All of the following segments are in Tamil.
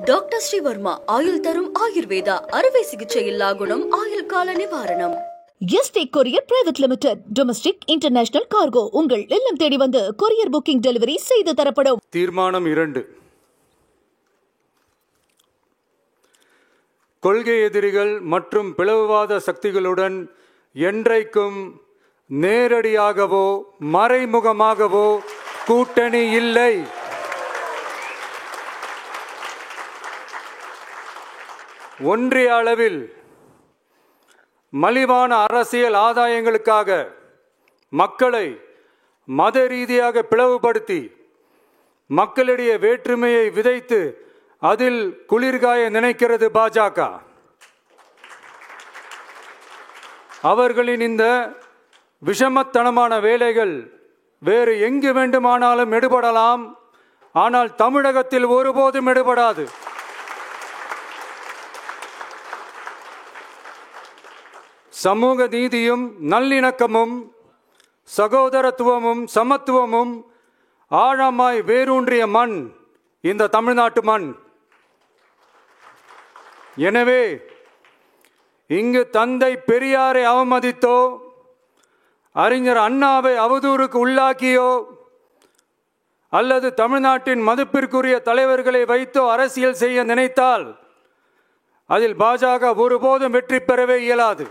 டாக்டர் ஸ்ரீவர்மா ஆயுள் தரும் ஆயுர்வேதா அறுவை சிகிச்சையில்லா குணம் ஆயுள் கால நிவாரணம். Yesterday courier private limited. Domestic international cargo உங்கள் இல்லம் தேடி வந்து கொரியர் புக்கிங் டெலிவரி செய்து தரப்படும். தீர்மானம் 2. கொள்கை எதிரிகள் மற்றும் பிளவுவாத சக்திகளுடன் என்றைக்கும் நேரடியாகவோ மறைமுகமாகவோ கூட்டணி இல்லை. ஒன்றிய அளவில் மலிவான அரசியல் ஆதாயங்களுக்காக மக்களை மத ரீதியாக பிளவுபடுத்தி மக்களிடையே வேற்றுமையை விதைத்து அதில் குளிர்காய நினைக்கிறது பாஜக. அவர்களின் இந்த விஷமத்தனமான வேலைகள் வேறு எங்கு வேண்டுமானாலும் எடுபடலாம், ஆனால் தமிழகத்தில் ஒருபோதும் எடுபடாது. சமூக நீதியும் நல்லிணக்கமும் சகோதரத்துவமும் சமத்துவமும் ஆழமாய் வேரூன்றிய மண் இந்த தமிழ்நாட்டு மண். எனவே இங்கு தந்தை பெரியாரை அவமதித்தோ அறிஞர் அண்ணாவை அவதூறுக்கு உள்ளாக்கியோ அல்லது தமிழ்நாட்டின் மதிப்பிற்குரிய தலைவர்களை வைத்தோ அரசியல் செய்ய நினைத்தால் அதில் பாஜக ஒருபோதும் வெற்றி பெறவே இயலாது.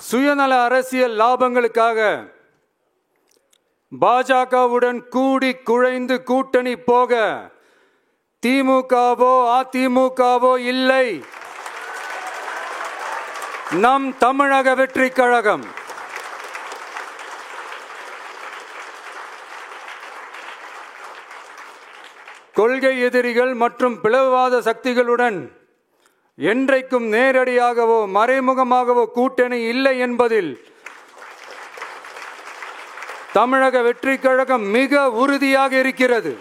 சுயநல அரசியல் லாபங்களுக்காக பாஜகவுடன் கூடி குழைந்து கூட்டணி போக திமுகவோ அதிமுகவோ இல்லை. நம் தமிழக வெற்றி கழகம் கொள்கை எதிரிகள் மற்றும் பிளவுவாத சக்திகளுடன் என்றைக்கும் நேரடியாகவோ மறைமுகமாகவோ கூட்டணி இல்லை என்பதில் தமிழக வெற்றி கழகம் மிக உறுதியாக இருக்கிறது.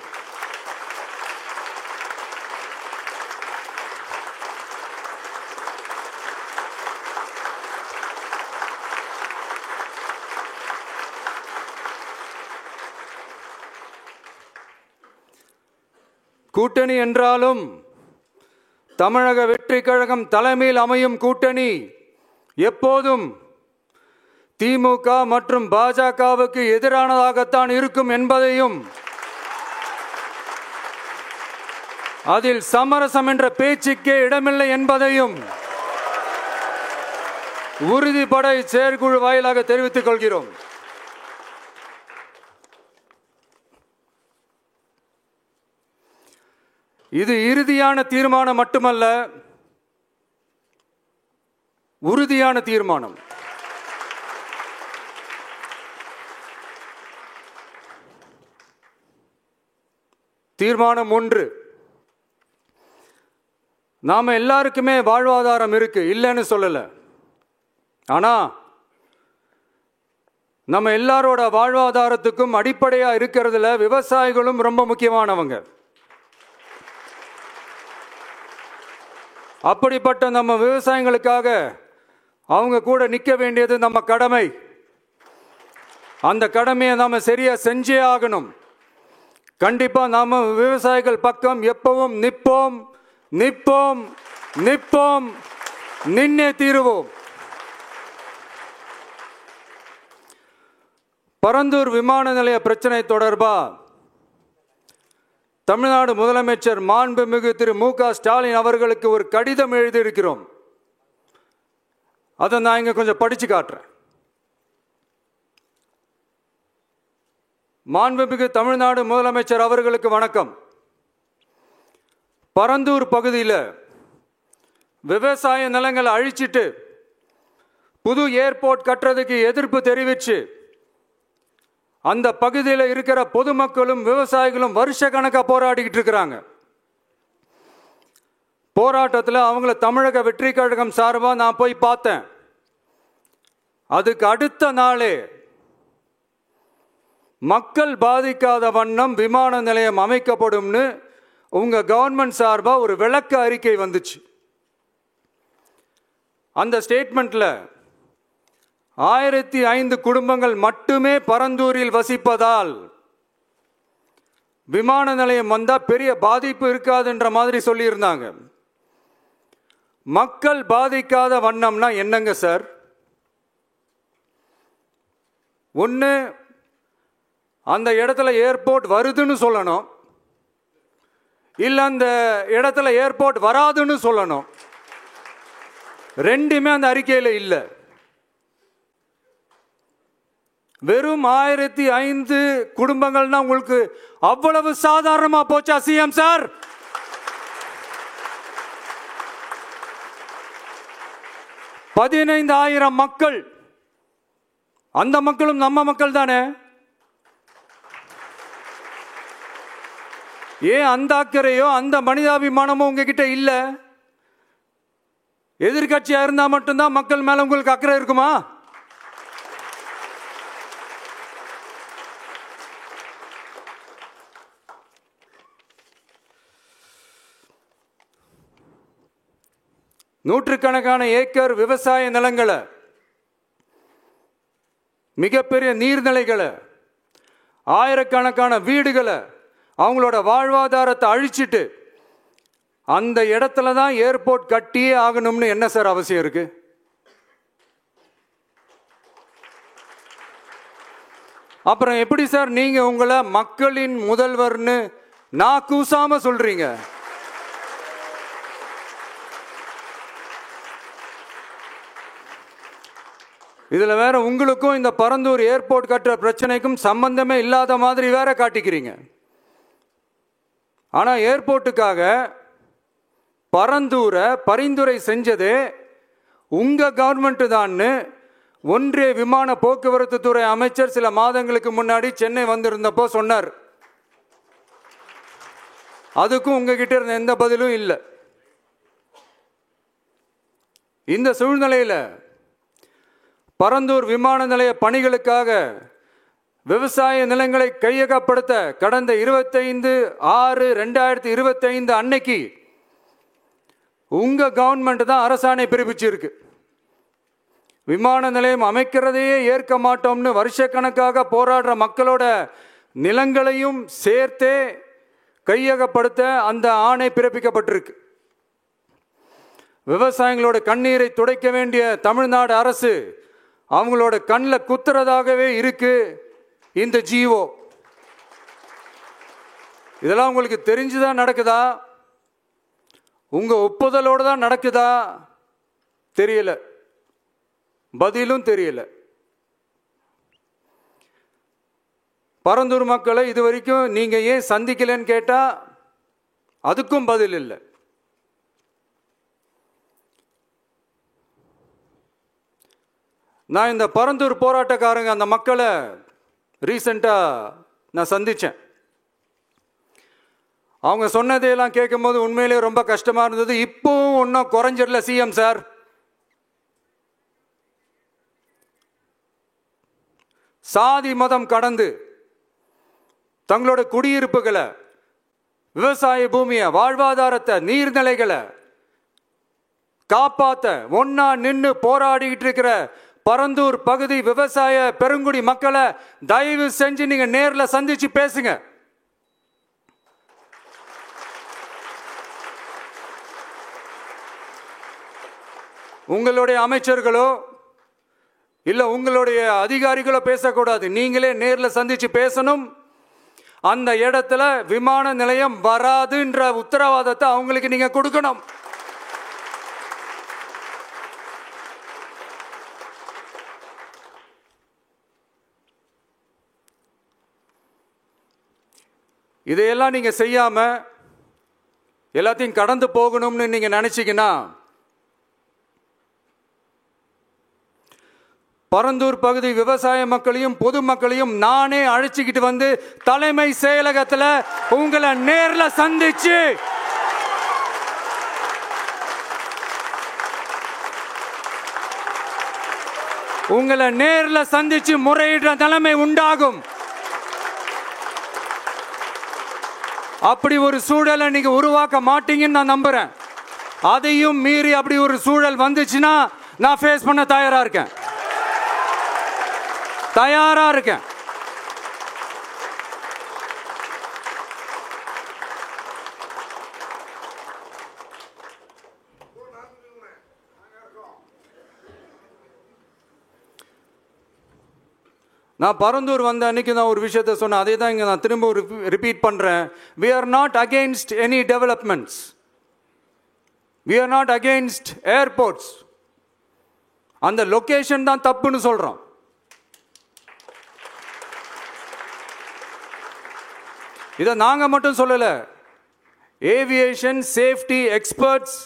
கூட்டணி என்றாலும் தமிழக வெற்றி கழகம் தலைமையில் அமையும் கூட்டணி எப்போதும் திமுக மற்றும் பாஜகவுக்கு எதிரானதாகத்தான் இருக்கும் என்பதையும் அதில் சமரசம் என்ற பேச்சுக்கே இடமில்லை என்பதையும் உறுதிபட செயற்குழு வாயிலாக தெரிவித்துக் கொள்கிறோம். இது இறுதியான தீர்மானம் மட்டுமல்ல, உறுதியான தீர்மானம். தீர்மானம் 1. நாம எல்லாருக்குமே வாழ்வாதாரம் இருக்கு, இல்லைன்னு சொல்லல. ஆனா நம்ம எல்லாரோட வாழ்வாதாரத்துக்கும் அடிப்படையா இருக்கிறதுல விவசாயிகளும் ரொம்ப முக்கியமானவங்க. அப்படிப்பட்ட நம்ம விவசாயிகளுக்காக அவங்க கூட நிற்க வேண்டியது நம்ம கடமை. அந்த கடமையை நாம சரியா செஞ்சே ஆகணும். கண்டிப்பா நாம விவசாயிகள் பக்கம் எப்பவும் நிற்போம் நிற்போம் நிற்போம், நின்னே தீருவோம். பரந்தூர் விமான நிலைய பிரச்சனை தொடர்பா தமிழ்நாடு முதலமைச்சர் மாண்புமிகு திரு மு.க. ஸ்டாலின் அவர்களுக்கு ஒரு கடிதம் எழுதியிருக்கிறோம். அதை நான் இங்க கொஞ்சம் படிச்சு காட்டுறேன். மாண்புமிகு தமிழ்நாடு முதலமைச்சர் அவர்களுக்கு வணக்கம். பரந்தூர் பகுதியில் விவசாய நிலங்களை அழிச்சிட்டு புது ஏர்போர்ட் கட்டுறதுக்கு எதிர்ப்பு தெரிவிச்சு அந்த பகுதியில் இருக்கிற பொதுமக்களும் விவசாயிகளும் வருஷ கணக்காக போராடிக்கிட்டு இருக்கிறாங்க. போராட்டத்தில் அவங்கள தமிழக வெற்றி கழகம் சார்பாக நான் போய் பார்த்தேன். அதுக்கு அடுத்த நாளே மக்கள் பாதிக்காத வண்ணம் விமான நிலையம் அமைக்கப்படும்னு உங்க கவர்மெண்ட் சார்பாக ஒரு விளக்க அறிக்கை வந்துச்சு. அந்த ஸ்டேட்மெண்ட்ல 1005 குடும்பங்கள் மட்டுமே பரந்தூரில் வசிப்பதால் விமான நிலையம் வந்தால் பெரிய பாதிப்பு இருக்காதுன்ற மாதிரி சொல்லியிருந்தாங்க. மக்கள் பாதிக்காத வண்ணம்னா என்னங்க சார்? ஒன்று, அந்த இடத்துல ஏர்போர்ட் வருதுன்னு சொல்லணும், இல்லை அந்த இடத்துல ஏர்போர்ட் வராதுன்னு சொல்லணும். ரெண்டுமே அந்த அறிக்கையில் இல்லை. வெறும் 1005 குடும்பங்கள்னா உங்களுக்கு அவ்வளவு சாதாரணமா போச்சா சிஎம் சார்? $15,000 மக்கள், அந்த மக்களும் நம்ம மக்கள் தானே. ஏன் அந்த அக்கறையோ அந்த மனிதாபிமானமோ உங்ககிட்ட இல்ல? எதிர்கட்சியா இருந்தா மட்டும்தான் மக்கள் மேல உங்களுக்கு அக்கறை இருக்குமா? நூற்றுக்கணக்கான ஏக்கர் விவசாய நிலங்களை, மிகப்பெரிய நீர்நிலைகளை, ஆயிரக்கணக்கான வீடுகளை, அவங்களோட வாழ்வாதாரத்தை அழிச்சிட்டு அந்த இடத்துல தான் ஏர்போர்ட் கட்டியே ஆகணும்னு என்ன சார் அவசியம் இருக்கு? அப்புறம் எப்படி சார் நீங்க உங்களை மக்களின் முதல்வர்னு நான் கூசாம சொல்றீங்க? இதுல வேற உங்களுக்கும் இந்த பரந்தூர் ஏர்போர்ட் கட்டுற பிரச்சனைக்கும் சம்பந்தமே இல்லாத மாதிரி வேற காட்டிக்கிறீங்க. ஆனா ஏர்போர்ட்டுக்காக பரந்தூரை பரிந்துரை செஞ்சதே உங்க கவர்மெண்ட் தான்னு ஒன்றிய விமான போக்குவரத்து துறை அமைச்சர் சில மாதங்களுக்கு முன்னாடி சென்னை வந்திருந்தப்போ சொன்னார். அதுக்கும் உங்ககிட்ட இருந்த எந்த பதிலும் இல்லை. இந்த சூழ்நிலையில பரந்தூர் விமான நிலைய பணிகளுக்காக விவசாய நிலங்களை கையகப்படுத்த கடந்த 25/6/2025 அன்னைக்கு உங்க கவர்மெண்ட் தான் அரசாணை பிறப்பிச்சிருக்கு. விமான நிலையம் அமைக்கிறதையே ஏற்க மாட்டோம்னு வருஷக்கணக்காக போராடுற மக்களோட நிலங்களையும் சேர்த்தே கையகப்படுத்த அந்த ஆணை பிறப்பிக்கப்பட்டிருக்கு. விவசாயிகளோட கண்ணீரை துடைக்க வேண்டிய தமிழ்நாடு அரசு அவங்களோட கண்ணில் குத்துறதாகவே இருக்கு இந்த ஜீவோ. இதெல்லாம் உங்களுக்கு தெரிஞ்சுதான் நடக்குதா? உங்க ஒப்புதலோடு தான் நடக்குதா? தெரியல, பதிலும் தெரியல. பரந்தூர் மக்களை இது வரைக்கும் நீங்க ஏன் சந்திக்கலன்னு கேட்டா அதுக்கும் பதில் இல்லை. நான் இந்த பரந்தூர் போராட்டக்காரங்க அந்த மக்களை ரீசெண்டாக நான் சந்தித்தேன். அவங்க சொன்னதையெல்லாம் கேட்கும்போது உண்மையிலேயே ரொம்ப கஷ்டமாக இருந்தது. இப்போவும் ஒன்றும் குறைஞ்சிடல சிஎம் சார். சாதி மதம் கடந்து தங்களோட குடியிருப்புகளை, விவசாய பூமியை, வாழ்வாதாரத்தை, நீர்நிலைகளை காப்பாற்ற ஒன்னா நின்று போராடிக்கிட்டு இருக்கிற பரந்தூர் பகுதி விவசாய பெருங்குடி மக்களை தயவு செஞ்சு நீங்க நேர்ல சந்திச்சு பேசுங்க. உங்களுடைய அமைச்சர்களோ இல்ல உங்களுடைய அதிகாரிகளோ பேசக்கூடாது. நீங்களே நேர்ல சந்திச்சு பேசணும். அந்த இடத்துல விமான நிலையம் வராதுன்ற உத்தரவாதத்தை அவங்களுக்கு நீங்க கொடுக்கணும். இதையெல்லாம் நீங்க செய்யாம எல்லாத்தையும் கடந்து போகணும்னு நீங்க நினைச்சீங்கன்னா பரந்தூர் பகுதி விவசாய மக்களையும் பொதுமக்களையும் நானே அழைச்சிக்கிட்டு வந்து தலைமை செயலகத்தில் உங்களை நேர்ல சந்திச்சு முறையிடுற நிலைமை உண்டாகும். அப்படி ஒரு சூழலை நீங்க உருவாக்க மாட்டீங்கன்னு நான் நம்புறேன். அதையும் மீறி அப்படி ஒரு சூழல் வந்துச்சுன்னா நான் ஃபேஸ் பண்ண தயாரா இருக்கேன். நான் பரந்தூர் வந்த அன்னைக்கு நான் ஒரு விஷயத்த சொன்னேன், அதே தான் இங்கே நான் திரும்ப ரிப்பீட் பண்ணுறேன். We are not against any developments. We are not against airports. அந்த லொகேஷன் தான் தப்புன்னு சொல்கிறோம். இதை நாங்கள் மட்டும் சொல்லலை, ஏவியேஷன் சேஃப்டி எக்ஸ்பர்ட்ஸ்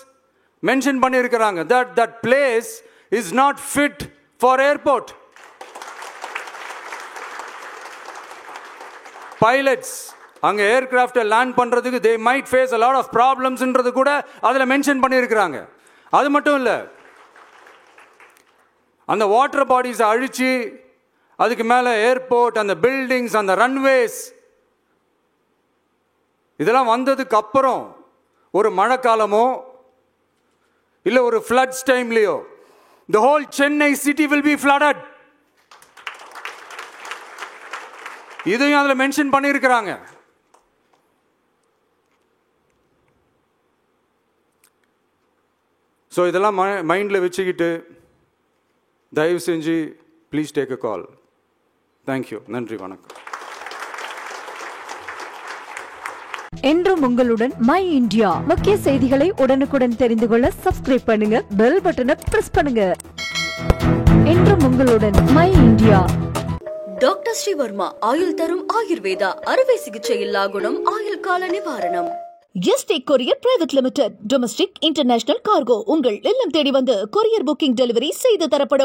மென்ஷன் பண்ணியிருக்கிறாங்க. that place is not fit for airport. Pilots அங்கே ஏர்கிராஃப்டை லேண்ட் பண்ணுறதுக்கு they might face a lot of problemsன்றது கூட அதில் மென்ஷன் பண்ணியிருக்கிறாங்க. அது மட்டும் இல்லை, அந்த வாட்டர் பாடிஸை அழிச்சு அதுக்கு மேலே ஏர்போர்ட், அந்த பில்டிங்ஸ், அந்த ரன்வேஸ் இதெல்லாம் வந்ததுக்கு அப்புறம் ஒரு மழைக்காலமோ இல்லை ஒரு floods டைம்லையோ the whole Chennai city will be flooded. இதையும் அதில் மென்ஷன் பண்ணியிருக்கிறாங்க. ஸோ இதெல்லாம் மைண்டில் வச்சுக்கிட்டு தயவு செஞ்சு please take a call. Thank you. நன்றி, வணக்கம். என்றும் உங்களுடன் மை இந்தியா. முக்கிய செய்திகளை உடனுக்குடன் தெரிந்து கொள்ள சப்ஸ்கிரைப் பண்ணுங்க, பெல் பட்டனை பிரஸ் பண்ணுங்க. என்றும் உங்களுடன் மை இந்தியா. டாக்டர் ஸ்ரீவர்மா ஆயுள் தரும் ஆயுர்வேதா அறுவை சிகிச்சை இல்லா குணம் ஆயுள் கால நிவாரணம். Yesterday courier private limited domestic international cargo உங்கள் இல்லம் தேடி வந்து கொரியர் புக்கிங் டெலிவரி செய்து தரப்படும்.